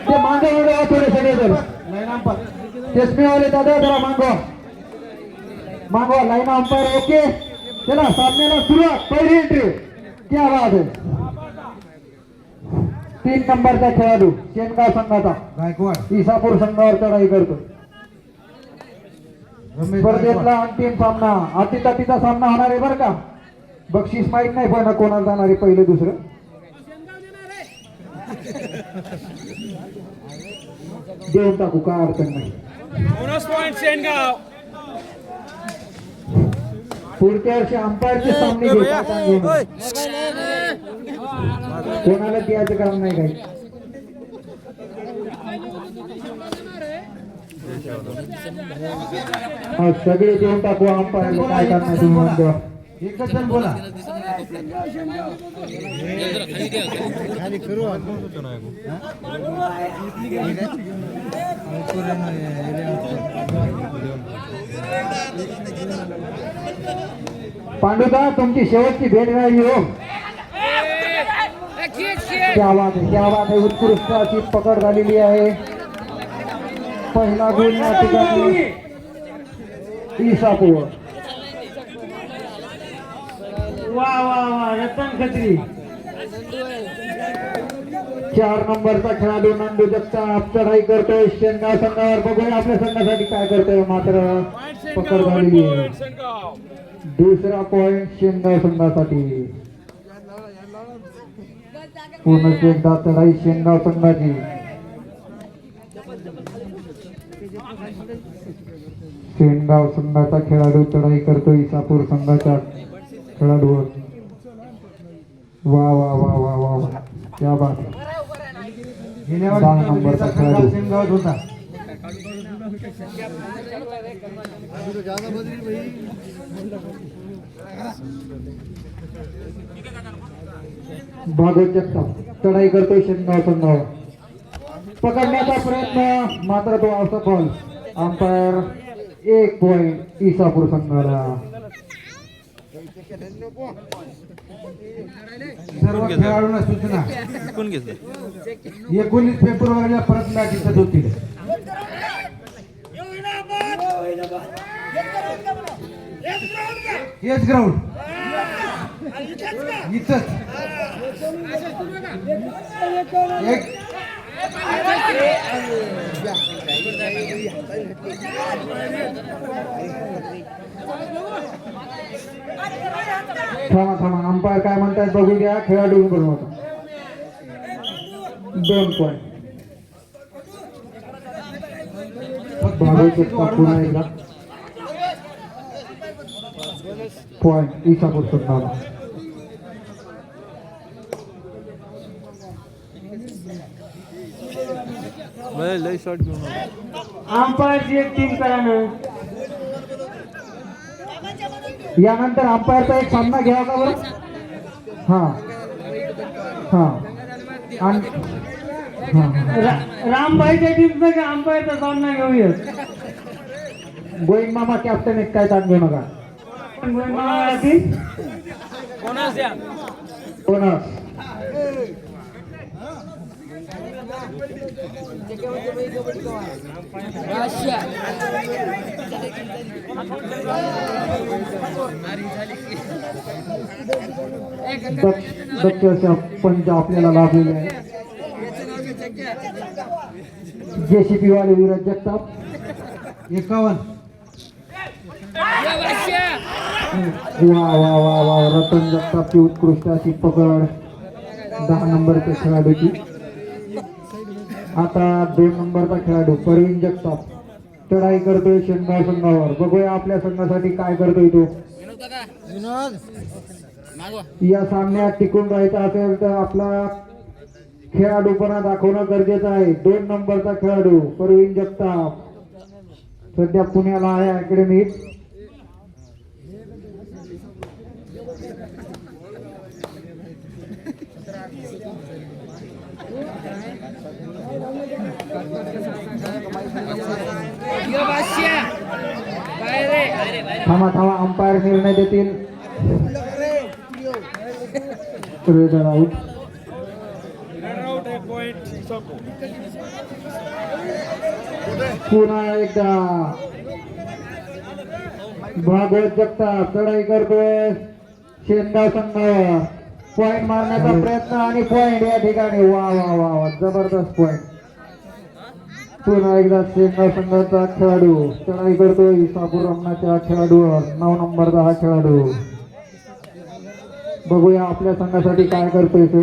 ते मागे उडवा थोडे सगळे जर लाईन अंपायर चष्मेवाले दादा जरा मागवा लाईन अंपायर ओके चला सामन्याला सुरुवात पहिली एंट्री क्या बात है 3 नंबरचा खेळाडू शेनगाव संघाचा गायकवाड इसापूर संघावर चढाई करतो स्पर्धेतला अंतिम सामना अटीतटीचा सामना होणार आहे बरं का बक्षीस माहित नाही पण कोणाला जाणार आहे पहिलं दुसरं देऊन टाकू काय अडचण नाही पुढच्या वर्षी अंपायरचे सामने कोणाला द्यायचं काम नाही काही सगळे देऊन टाकू अंपायरला काय करणार तुम्ही म्हणतो एकच जण बोला पांडुदा तुमची शेवटची भेट मिळाली हो क्या बात आहे उत्कृष्ट अशी पकड झालेली आहे पहिला गुण या ठिकाणी इसापूर वा रतन खत्री 4 नंबरचा खेळाडू नंदू जगताप चढाई करतोय शेनगाव संघावर बघूया आपल्या संघासाठी काय करतोय मात्र पकड झालेली आहे दुसरा पॉइंट शेनगाव संघासाठी पुन्हा एकदा चढाई शेनगाव संघाची शेनगाव संघाचा खेळाडू चढाई करतोय इसापूर संघाच्या खेळाडूवर वा वा वा वा वा वा क्या बात गेल्या 10 नंबरचा खेळाडू शेनगावात होता भागवत जगताप चढाई करतोय शेनगाव संघावर पकडण्याचा प्रयत्न मात्र तो असफल अंपायर 1 पॉइंट इसापूर संघाला सर्व खेळाडूंना सूचना 19 फेब्रुवारीला परत मॅच दिसत होती हेच ग्राउंड इथंच एक थांबा अंपायर काय म्हणतात बघू द्या खेळाडू बनवतो 2 पॉइंट पुन्हा एकदा पॉइंट इसापूर संघाला अंपायरची एक टीम करा ना यानंतर अंपायरचा एक सामना घ्यावा का बरं रामभाईच्या टीमचा अंपायरचा सामना घेऊया गोविंद मामा कॅप्टन एक काय ताण घेऊ नका गोविंद मामा कोणास पंच आपल्याला लाभलेले आहे जेसीपी वाले विराज जगताप 51 वा रतन जगतापची उत्कृष्ट अशी पकड 10 नंबरच्या खेळाडूची आता 2 नंबरचा खेळाडू परवीन जगताप चढाई करतोय शेनगाव संघावर बघूया आपल्या संघासाठी काय करतोय तो या सामन्यात टिकून राहायचं असेल तर आपला खेळाडूपणा दाखवणं गरजेचं आहे 2 नंबरचा खेळाडू परवीन जगताप सध्या पुण्याला आहे अकॅडमीत थांबा अंपायर निर्णय देतील आउट पुन्हा एकदा भागवत जगताप चढाई करतोय शेनगाव संघावर. पॉइंट मारण्याचा प्रयत्न आणि पॉइंट या ठिकाणी. वा वा वा वा जबरदस्त पॉइंट. पुन्हा एकदा शेनगाव संघाचा खेळाडू चढाई करतोय इसापूर रमणाच्या खेळाडूवर. 9 नंबरचा हा खेळाडू. बघूया आपल्या संघासाठी काय करतोय तो.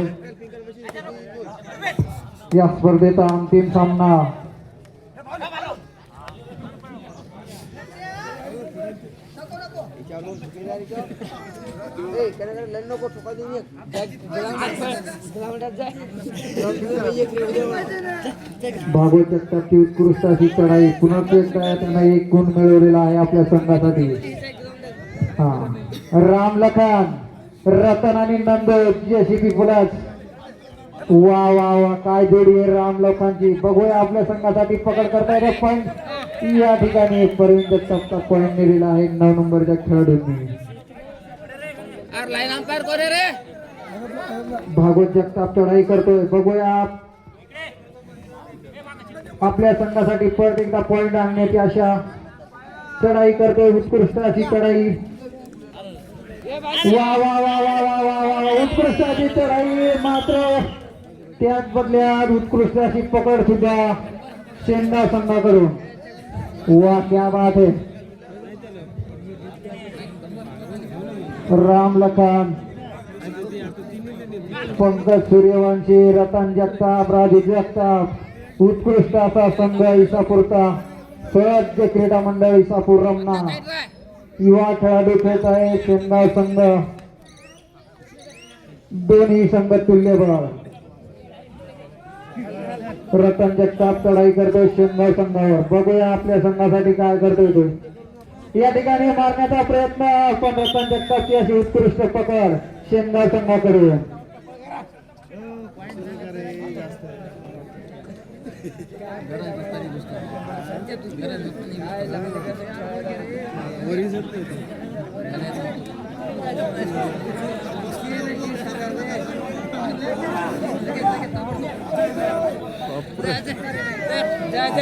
या स्पर्धेचा अंतिम सामना भागवत जगतापची उत्कृष्ट अशी चढाई. पुन्हा एकदा त्यांना 1 गुण मिळवलेला आहे आपल्या संघासाठी. हा राम लखान रतन आणि नंद जेसीबी प्लस. वा वा वा काय जोडी आहे राम लखानची. बघूया आपल्या संघासाठी पकड करता येते पॉइंट या ठिकाणी. परवीन जगतापचा पॉइंट दिलेला आहे 9 नंबरच्या खेळाडूंनी. भागवत जगताप चढाई करतोय. बघूया आपल्या संघासाठी परत एकदा पॉइंट आणण्याची आशा. चढाई करतोय उत्कृष्ट अशी चढाई. वा वा वा वा वा वा वा उत्कृष्ट अशी चढाई. मात्र त्याच बदल्यात उत्कृष्ट अशी पकड सुद्धा शेनगाव संघाकडून. वा क्या बात है. राम लखान पंकज सूर्यवंशी रतन जगताप राजू जगताप उत्कृष्ट असा संघ इसापूरचा. सज्ज क्रीडा मंडळ इसापूर रमणा. युवा खेळाडू खेळत आहे शेनगाव संघ. दोन्ही संघ तुल्यबळ. रतन जगताप चढाई करतोय शेनगाव संघावर. बघूया आपल्या संघासाठी काय करतोय तो. या ठिकाणी मारण्याचा प्रयत्न पण रतन जगतापची अशी उत्कृष्ट पकड शेनगाव संघाकडे.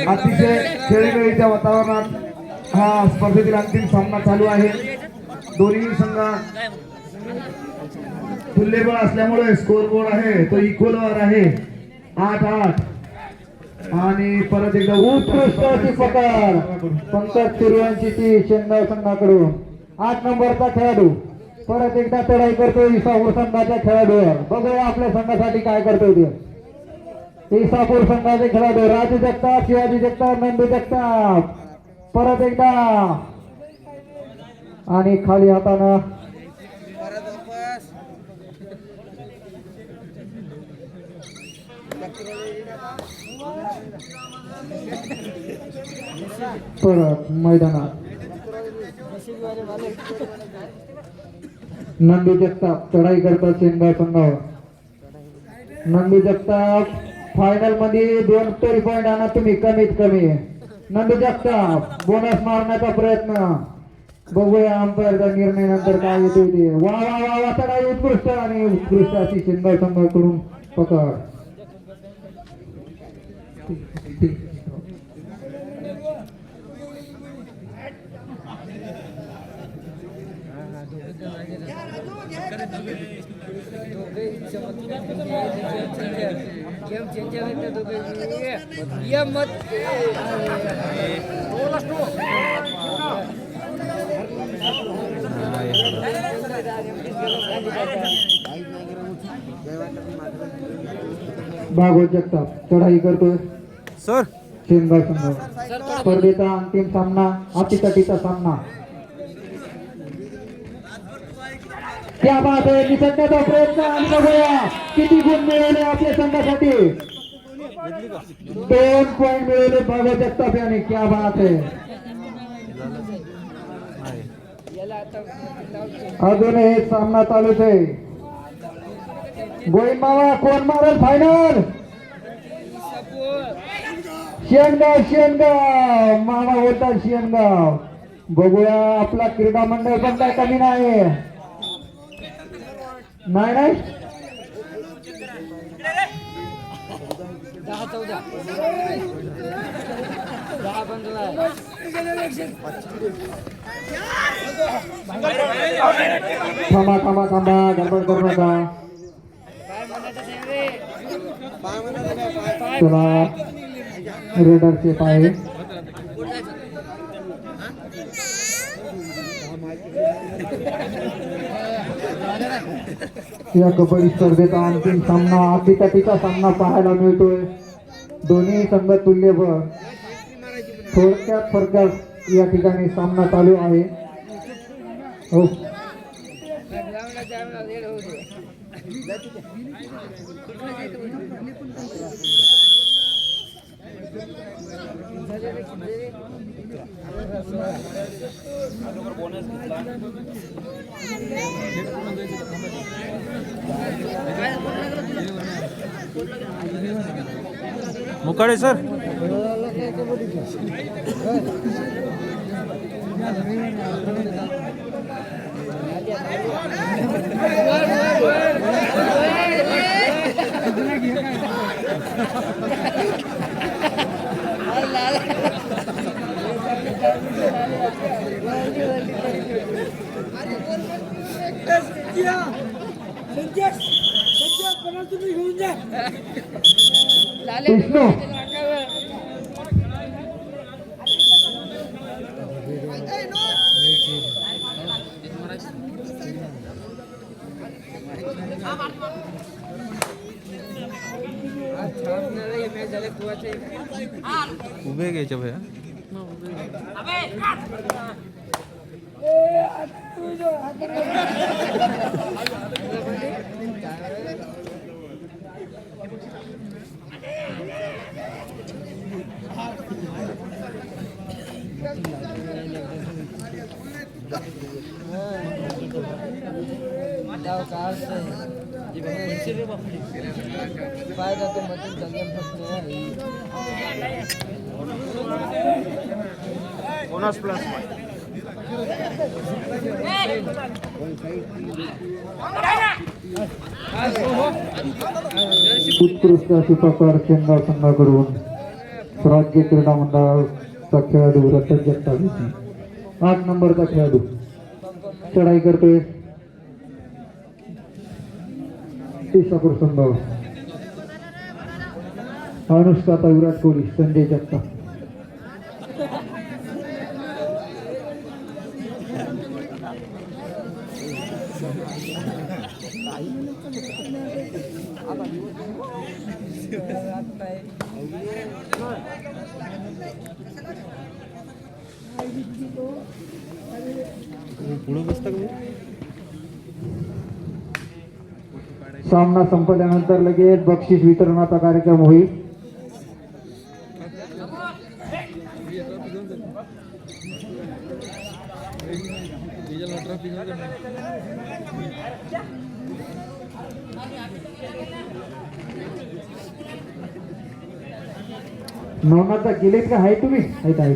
अतिशय खेळीमेळीच्या वातावरणात हा स्पर्धेतील अंतिम सामना चालू आहे. दोन्ही संघ तुल्यबळ असल्यामुळे स्कोर बोर्ड आहे तो इक्वल वर आहे 8-8. आणि परत एकदा उत्कृष्ट अशी पकड पंकज सूर्यवंशीची शेनगाव संघाकडून. 8 नंबरचा खेळाडू परत एकदा चढाई करतोय इसापूर संघाच्या खेळाडूवर. बघूया आपल्या संघासाठी काय करतोय ते. इसापूर संघाचे खेळाडू राजू जगताप शिवाजी जगताप नंदू जगताप. परत एकदा आणि खाली हातानं परत मैदानात नंदू जगताप चढाई करतात शेनगाव संघावर. नंदू जगताप फायनल मध्ये 2 तरी पॉइंट आणा तुम्ही कमीत कमी. नंदू जगताप बोनस मारण्याचा प्रयत्न. बघूया अंपायरचा निर्णय नंतर काय येतो ते. वा वा वा वा चढाई उत्कृष्ट आणि उत्कृष्ट अशी शेनगाव संघाकडून पकड. भागवत जगताप चढाई करतोय सर शेनगाव संघ. स्पर्धेचा अंतिम सामना अटीतटीचा सामना. त्या बात आहे निसटण्याचा प्रयत्न आणि बघूया किती गुण मिळवले आपल्या संघासाठी. 2 पॉइंट मिळवले भागवत जगताप यांनी. क्या बात आहे. अजून हे सामना चालूच आहे. गोविंद मामा कोण मारेल फायनल. शेनगाव मामा बोलतात शेनगाव. बघूया आपला क्रीडा मंडळ पण काय कमी नाही. नाही थांबा थांबा थांबा, गडबड करू नका. चला रेडरचे पाय. या कबड्डी स्पर्धेचा अंतिम सामना, अटीतटीचा सामना पाहायला मिळतोय. दोन्ही संघ तुल्यबळ, थोडक्यात फरकात या ठिकाणी सामना चालू आहे. हो मुकाडे सर. विष्णू उभे घ्यायचे भैया. बोनस प्लस उत्कृष्ट अशी प्रकार चेंडा संघाकडून राज्य क्रीडा मंडळाचा खेळाडू रतन जगताप 8 नंबरचा खेळाडू चढाई करतोय. टीशापूर संघ अनुष्काता विराट कोहली, संजय जगताप. पुढे बसता का? सामना संपल्यानंतर लगेच बक्षीस वितरणाचा कार्यक्रम होईल. नवनाथचा गेलेत का? आहे तुम्ही? आहे.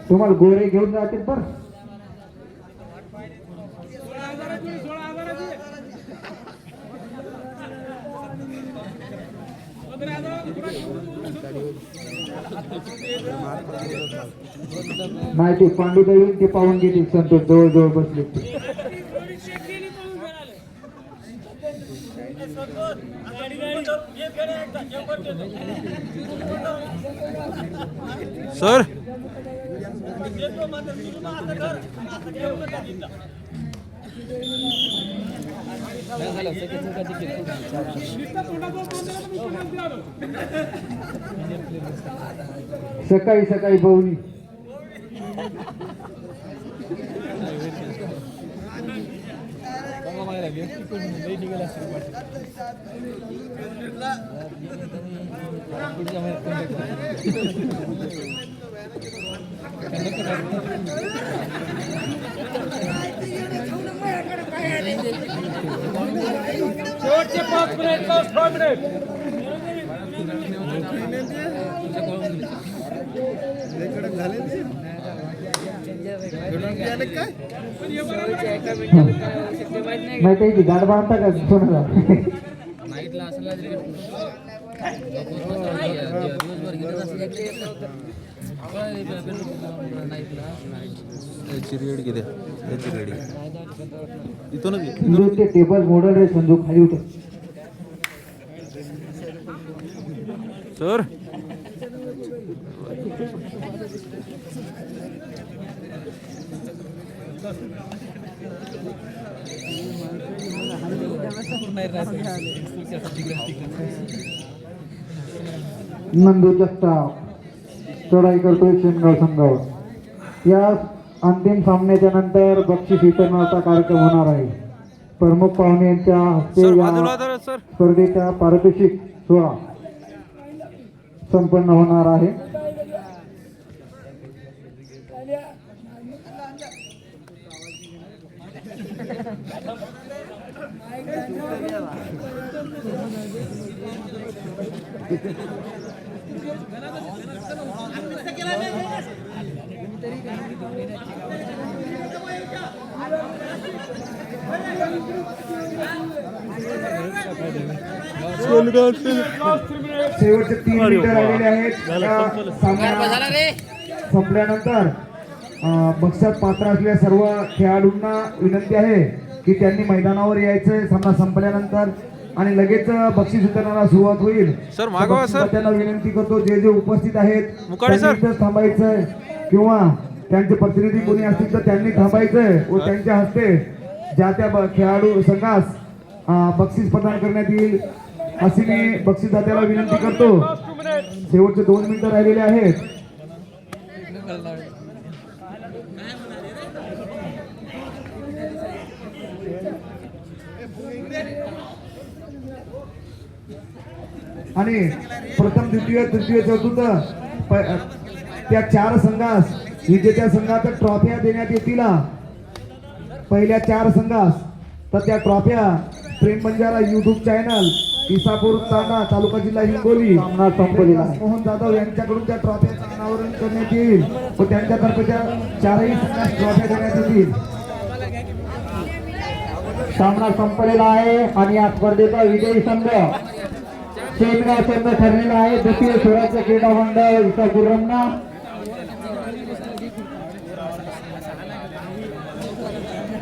तुम्हाला गोरे घेऊन जातील पण. नाही ते पांडुदा येऊन ते पाहून घेतील. संतोष जवळ बसले. सर सकाळी सकाळी बवली. शेवटचे 5 मिनिट, लास्ट 5 मिनिट. नाही काही गाड बांधता का सोनं? याची रेड किती याची रेड इथूनच घे. ते टेबल मॉडेल रे संजू खाली उतर. सर नंदू जगताप चढाई करतोय शेनगाव संघावर. या अंतिम सामन्याच्या नंतर बक्षीस वितरणाचा कार्यक्रम होणार आहे. प्रमुख पाहुणे यांच्या हस्ते सर या बाजूला धरा सर. स्पर्धेचा पारितोषिक सोहळा संपन्न होणार आहे. शेवटचे 3 मिनिटं राहिलेले आहेत. सामना संपल्यानंतर बक्षात पात्र असलेल्या सर्व खेळाडूंना विनंती आहे की त्यांनी मैदानावर यायचं सामना संपल्यानंतर आणि लगेच बक्षीस वितरणाला सुरुवात होईल. सर, मागवा सर. त्यांना विनंती करतो जे जे उपस्थित आहेत मुकाडे सर. त्यांनी इथंच थांबायचंय किंवा त्यांचे प्रतिनिधी कोणी असतील तर त्यांनी थांबायचंय व त्यांच्या हस्ते ज्या त्या खेळाडू संघास बक्षीस प्रदान करण्यात येईल अशी मी बक्षीसदात्याला विनंती करतो. शेवटचे 2 मिनिटं राहिलेले आहेत. आणि प्रथम द्वितीय तृतीय चतुर्थ त्या 4 संघास विजेत्या संघात ट्रॉफ्या देण्यात येतील. पहिल्या 4 संघास तर त्या ट्रॉफ्या प्रेम बंजारा युट्यूब चॅनल इसापूर तांडा तालुका जिल्हा हिंगोली सामना संपलेला आहे. मोहन जाधव यांच्याकडून त्या ट्रॉफ्याचं अनावरण करण्यात येईल व त्यांच्यातर्फे 4ही संघास ट्रॉफ्या देण्यात येतील. सामना संपलेला आहे आणि या स्पर्धेचा विजयी संघ शेनगाव संघ ठरलेला आहे. द्वितीय स्वराज्य क्रीडा मंडळ इसापूर रमना